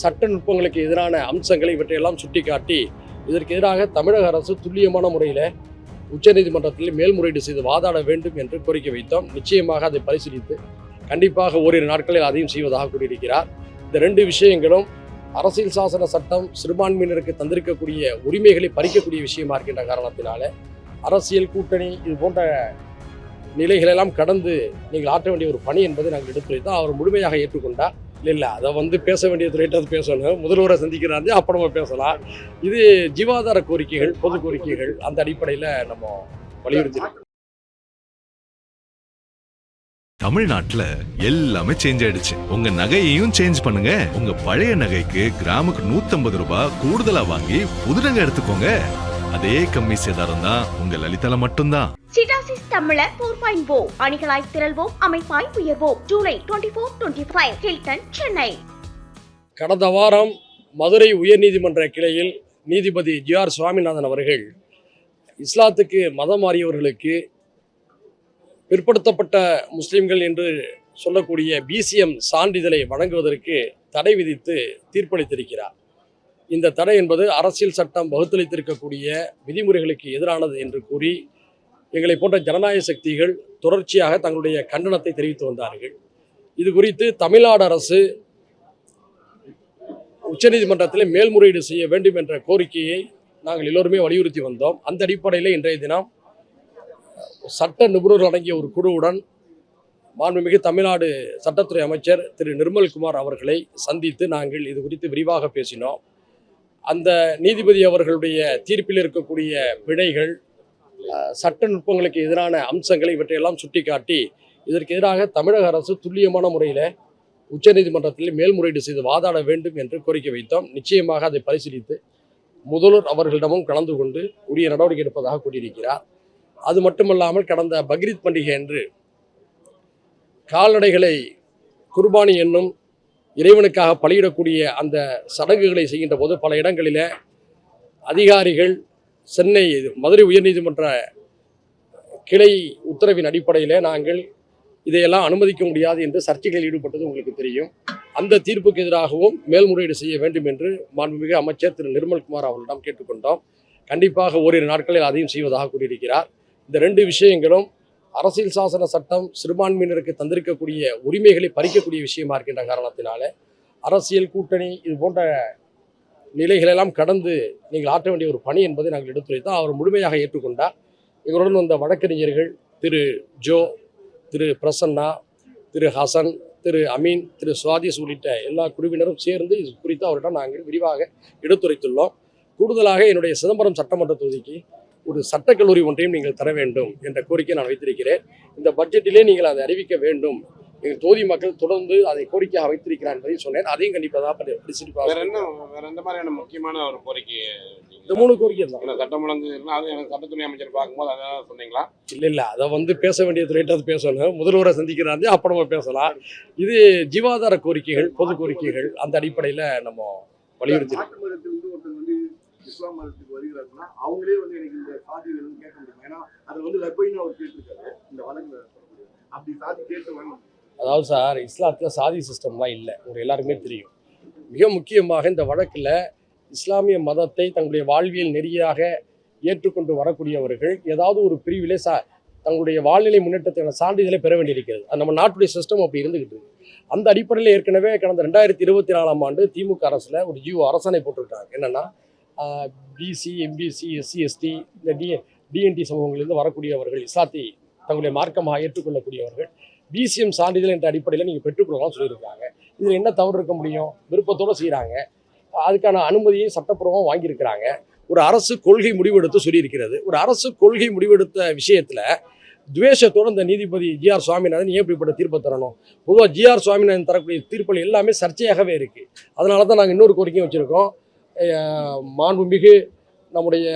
சட்ட நுட்பங்களுக்கு எதிரான அம்சங்களை இவற்றையெல்லாம் சுட்டிக்காட்டி இதற்கு எதிராக தமிழக அரசு துல்லியமான முறையில் உச்சநீதிமன்றத்தில் மேல்முறையீடு செய்து வாதாட வேண்டும் என்று கோரிக்கை வைத்தோம். நிச்சயமாக அதை பரிசீலித்து கண்டிப்பாக ஓரிரு நாட்களில் அதையும் செய்வதாக கூறியிருக்கிறார். இந்த ரெண்டு விஷயங்களும் அரசியல் சாசன சட்டம் சிறுபான்மையினருக்கு தந்திருக்கக்கூடிய உரிமைகளை பறிக்கக்கூடிய விஷயமா இருக்கின்ற காரணத்தினால அரசியல் கூட்டணி இது போன்ற நிலைகளெல்லாம் கடந்து நீங்கள் ஆற்ற வேண்டிய ஒரு பணி என்பதை நாங்கள் எடுத்துரைத்தோம். அவர் முழுமையாக ஏற்றுக்கொண்டார். இல்லை அதை பேச வேண்டிய துறையிட்ட பேசணும், முதல்வரை சந்திக்கிறாரு, அப்போ நம்ம பேசலாம். இது ஜீவாதார கோரிக்கைகள், பொது கோரிக்கைகள், அந்த அடிப்படையில் நம்ம வலியுறுத்தினோம். தமிழ்நாட்டுல எல்லாமே சேஞ்ச் ஆயிடுச்சு. உங்க நகையையும் சேஞ்ச் பண்ணுங்க. உங்க பழைய நகைக்கு கிராமுக்கு 150 ரூபாய் கூடுதலா வாங்கி புது நகை எடுத்துக்கோங்க. அதே கம்மி சேதாரம் தான் உங்க லலிதால மட்டும்தான். சிட்டாசிஸ் தமிழர் 4.0 அணிகளாய் திரள்வோம், அமைப்பாய் உயர்வோம். ஜூலை 24-25 ஹில்டன், சென்னை. கடந்த வாரம் மதுரை உயர்நீதிமன்ற கிளையில் நீதிபதி ஜி.ஆர். சுவாமிநாதன் அவர்கள் இஸ்லாத்துக்கு மதம் மாறியவர்களுக்கு பிற்படுத்தப்பட்ட முஸ்லிம்கள் என்று சொல்லக்கூடிய பிசிஎம் சான்றிதழை வழங்குவதற்கு தடை விதித்து தீர்ப்பளித்திருக்கிறார். இந்த தடை என்பது அரசியல் சட்டம் வகுத்தளித்திருக்கக்கூடிய விதிமுறைகளுக்கு எதிரானது என்று கூறி எங்களை போன்ற ஜனநாயக சக்திகள் தொடர்ச்சியாக தங்களுடைய கண்டனத்தை தெரிவித்து வந்தார்கள். இது குறித்து தமிழ்நாடு அரசு உச்சநீதிமன்றத்தில் மேல்முறையீடு செய்ய வேண்டும் என்ற கோரிக்கையை நாங்கள் எல்லோருமே வலியுறுத்தி வந்தோம். அந்த அடிப்படையில் இன்றைய தினம் சட்ட நிபுணர்கள் அடங்கிய ஒரு குழுவுடன் மாண்புமிகு தமிழ்நாடு சட்டத்துறை அமைச்சர் திரு நிர்மல்குமார் அவர்களை சந்தித்து நாங்கள் இது குறித்து விரிவாக பேசினோம். அந்த நீதிபதி அவர்களுடைய தீர்ப்பில் இருக்கக்கூடிய பிழைகள், சட்ட நுட்பங்களுக்கு எதிரான அம்சங்களை இவற்றையெல்லாம் சுட்டிக்காட்டி இதற்கு எதிராக தமிழக அரசு துல்லியமான முறையில் உச்சநீதிமன்றத்தில் மேல்முறையீடு செய்து வாதாட வேண்டும் என்று கோரிக்கை வைத்தோம். நிச்சயமாக அதை பரிசீலித்து முதல்வர் அவர்களிடமும் கலந்து கொண்டு உரிய நடவடிக்கை எடுப்பதாக கூறியிருக்கிறார். அது மட்டுமல்லாமல் கடந்த பக்ரீத் பண்டிகை அன்று கால்நடைகளை குர்பானி என்னும் இறைவனுக்காக பலியிடக்கூடிய அந்த சடங்குகளை செய்கின்ற போது பல இடங்களில் அதிகாரிகள் சென்னை மதுரை உயர்நீதிமன்ற கிளை உத்தரவின் அடிப்படையில் நாங்கள் இதையெல்லாம் அனுமதிக்க முடியாது என்று சர்ச்சைகளில் ஈடுபட்டது உங்களுக்கு தெரியும். அந்த தீர்ப்புக்கு எதிராகவும் மேல்முறையீடு செய்ய வேண்டும் என்று மாண்புமிகு அமைச்சர் திரு நிர்மல்குமார் அவர்களிடம் கேட்டுக்கொண்டோம். கண்டிப்பாக ஓரிரு நாட்களில் அதையும் செய்வதாக கூறியிருக்கிறார். இந்த ரெண்டு விஷயங்களும் அரசியல் சாசன சட்டம் சிறுபான்மையினருக்கு தந்திருக்கக்கூடிய உரிமைகளை பறிக்கக்கூடிய விஷயமா இருக்கின்ற காரணத்தினால அரசியல் கூட்டணி இது போன்ற நிலைகளெல்லாம் கடந்து நீங்கள் ஆற்ற வேண்டிய ஒரு பணி என்பதை நாங்கள் எடுத்துரைத்தோம். அவர் முழுமையாக ஏற்றுக்கொண்டார். எங்களுடன் வந்த வழக்கறிஞர்கள் திரு ஜோ, திரு பிரசன்னா, திரு ஹசன், திரு அமீன், திரு சுவாதிஸ் உள்ளிட்ட எல்லா குழுவினரும் சேர்ந்து இது குறித்து அவரிடம் நாங்கள் விரிவாக எடுத்துரைத்துள்ளோம். கூடுதலாக என்னுடைய சிதம்பரம் சட்டமன்ற தொகுதிக்கு ஒரு சட்டக்கல்லூரி ஒன்றையும் நீங்கள் தர வேண்டும் என்ற கோரிக்கை நான் வைத்திருக்கிறேன். இந்த பட்ஜெட்டிலே நீங்கள் அதை அறிவிக்க வேண்டும். எங்கள் தொகுதி மக்கள் தொடர்ந்து அதை கோரிக்கையாக வைத்திருக்கிறார் என்பதையும் சொன்னேன். அதையும் கண்டிப்பாக வேற எந்த மாதிரியான முக்கியமான ஒரு கோரிக்கை? இந்த 3 கோரிக்கை தான். சட்டம் ஒழுங்கு அது எனக்கு சட்டத்துறை அமைச்சர் பார்க்கும்போது அதான் சொன்னீங்களா? இல்லை அதை பேச வேண்டிய துறையிட்ட பேசணும், முதல்வரை சந்திக்கிறாரு, அப்போ நம்ம பேசலாம். இது ஜீவாதார கோரிக்கைகள், பொது கோரிக்கைகள், அந்த அடிப்படையில் நம்ம வலியுறுத்தினோம். இஸ்லாம் மதத்துக்கு வருகிறாருன்னா அவங்களே எனக்கு இந்த சாதி வேணும்னு கேட்க முடியும். ஏன்னா அது லப்பைன்னு அவர் கேட்டிருக்காரு இந்த வழக்கு. அப்படி சாதி கேட்டு வேணும். அதாவது சார், இஸ்லாத்தில் சாதி சிஸ்டம்லாம் இல்லை, உங்களுக்கு எல்லாருமே தெரியும். மிக முக்கியமாக இந்த வழக்கில் இஸ்லாமிய மதத்தை தங்களுடைய வாழ்வியல் நெறியாக ஏற்றுக்கொண்டு வரக்கூடியவர்கள் ஏதாவது ஒரு பிரிவிலே தங்களுடைய வாழ்நிலை முன்னேற்றத்திற்கான சான்றிதழை பெற வேண்டியிருக்கிறது. அது நம்ம நாட்டுடைய சிஸ்டம் அப்படி இருந்துகிட்டு இருக்கு. அந்த அடிப்படையில் ஏற்கனவே கடந்த 2024ஆம் ஆண்டு திமுக அரசில் ஒரு அரசாணை போட்டிருக்காங்க. என்னென்னா பிசி, எம்பிசி, எஸ்சி, எஸ்டி, இந்த டிஎன்டி சமூகங்களிலிருந்து வரக்கூடியவர்கள், இஸ்லாத்தை தங்களுடைய மார்க்கமாக ஏற்றுக்கொள்ளக்கூடியவர்கள் பிசிஎம் சான்றிதழ் என்ற அடிப்படையில் நீங்கள் பெற்றுக்கொள்ளலாம் சொல்லியிருக்காங்க. இதில் என்ன தவறு இருக்க முடியும்? விருப்பத்தோடு செய்கிறாங்க. அதுக்கான அனுமதியை சட்டப்பூர்வமாக வாங்கியிருக்கிறாங்க. ஒரு அரசு கொள்கை முடிவெடுத்து சொல்லியிருக்கிறது. ஒரு அரசு கொள்கை முடிவெடுத்த விஷயத்தில் துவேஷத்தோடு இந்த நீதிபதி ஜி.ஆர். சுவாமிநாதன் ஏன் இப்படிப்பட்ட தீர்ப்பை தரணும்? பொதுவாக ஜி.ஆர். சுவாமிநாதன் தரக்கூடிய தீர்ப்புகள் எல்லாமே சர்ச்சையாகவே இருக்குது. அதனால தான் நாங்கள் இன்னொரு கோரிக்கையும் வச்சுருக்கோம். மாண்புமிகு நம்முடைய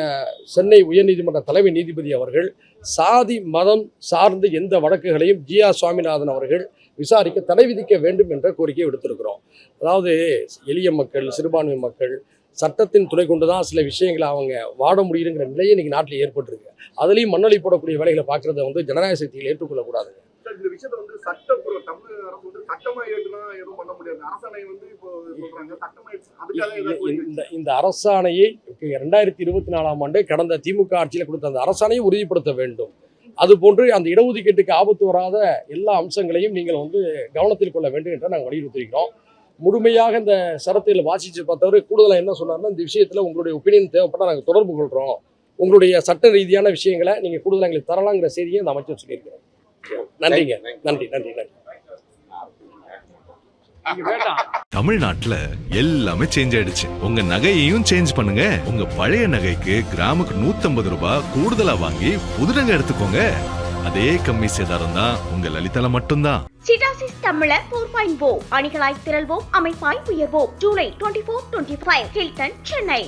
சென்னை உயர்நீதிமன்ற தலைமை நீதிபதி அவர்கள் சாதி மதம் சார்ந்து எந்த வழக்குகளையும் ஜி.ஆர். சுவாமிநாதன் அவர்கள் விசாரிக்க தடை விதிக்க வேண்டும் என்ற கோரிக்கையை விடுத்திருக்கிறோம். அதாவது எளிய மக்கள், சிறுபான்மை மக்கள் சட்டத்தின் துணை கொண்டு தான் சில விஷயங்களை அவங்க வாட முடியுங்கிற நிலையை இன்றைக்கி நாட்டில் ஏற்பட்டிருக்கு. அதுலேயும் மண்ணளி போடக்கூடிய வேலைகளை பார்க்குறத ஜனநாயக சக்திகள் ஏற்றுக்கொள்ளக்கூடாதுங்க. சார் இந்த விஷயத்த வந்து சட்டப்பூர்வ தமிழக அரசு வந்து சட்டமா ஏற்றுனா எதுவும் பண்ண முடியாது. அரசாணை வந்து இப்போ சொல்றாங்க சட்டமா அதுக்காக ஏதாவது இந்த அரசாணையை 2024ஆம் ஆண்டு கடந்த திமுக ஆட்சியில் கொடுத்த அந்த அரசாணையை உறுதிப்படுத்த வேண்டும். அதுபோன்று அந்த இடஒதுக்கீட்டுக்கு ஆபத்து வராத எல்லா அம்சங்களையும் நீங்கள் வந்து கவனத்தில் கொள்ள வேண்டும் என்று நாங்கள் வலியுறுத்தியிருக்கிறோம். முழுமையாக இந்த சரத்தில் வாசித்து பார்த்தவர் கூடுதலாக என்ன சொன்னார்னா, இந்த விஷயத்தில் உங்களுடைய ஒப்பீனியன் தேவைப்பட்டால் நாங்கள் தொடர்பு கொள்கிறோம், உங்களுடைய சட்ட ரீதியான விஷயங்களை நீங்கள் கூடுதலாக எங்களுக்கு தரலாங்கிற செய்தியை அந்த அமைச்சர் சொல்லியிருக்கிறோம். நன்றிங்க. நன்றி நன்றி நன்றி. தமிழ்நாட்டுல எல்லாமே சேஞ்ச் ஆயிடுச்சு. உங்க நகையையும் சேஞ்ச் பண்ணுங்க. உங்க பழைய நகைக்கு கிராமுக்கு 150 ரூபாய் கூடுதலா வாங்கி புது நகை எடுத்துக்கோங்க. அதே கம்மி சேதாரம் தான் உங்க லலிதால மட்டும்தான். சிட்டாசிஸ் தமிழர் 4.0 அணிகளாய் திரள்வோம், அமைப்பாய் உயர்வோம். ஜூலை 24-25 ஹில்டன், சென்னை.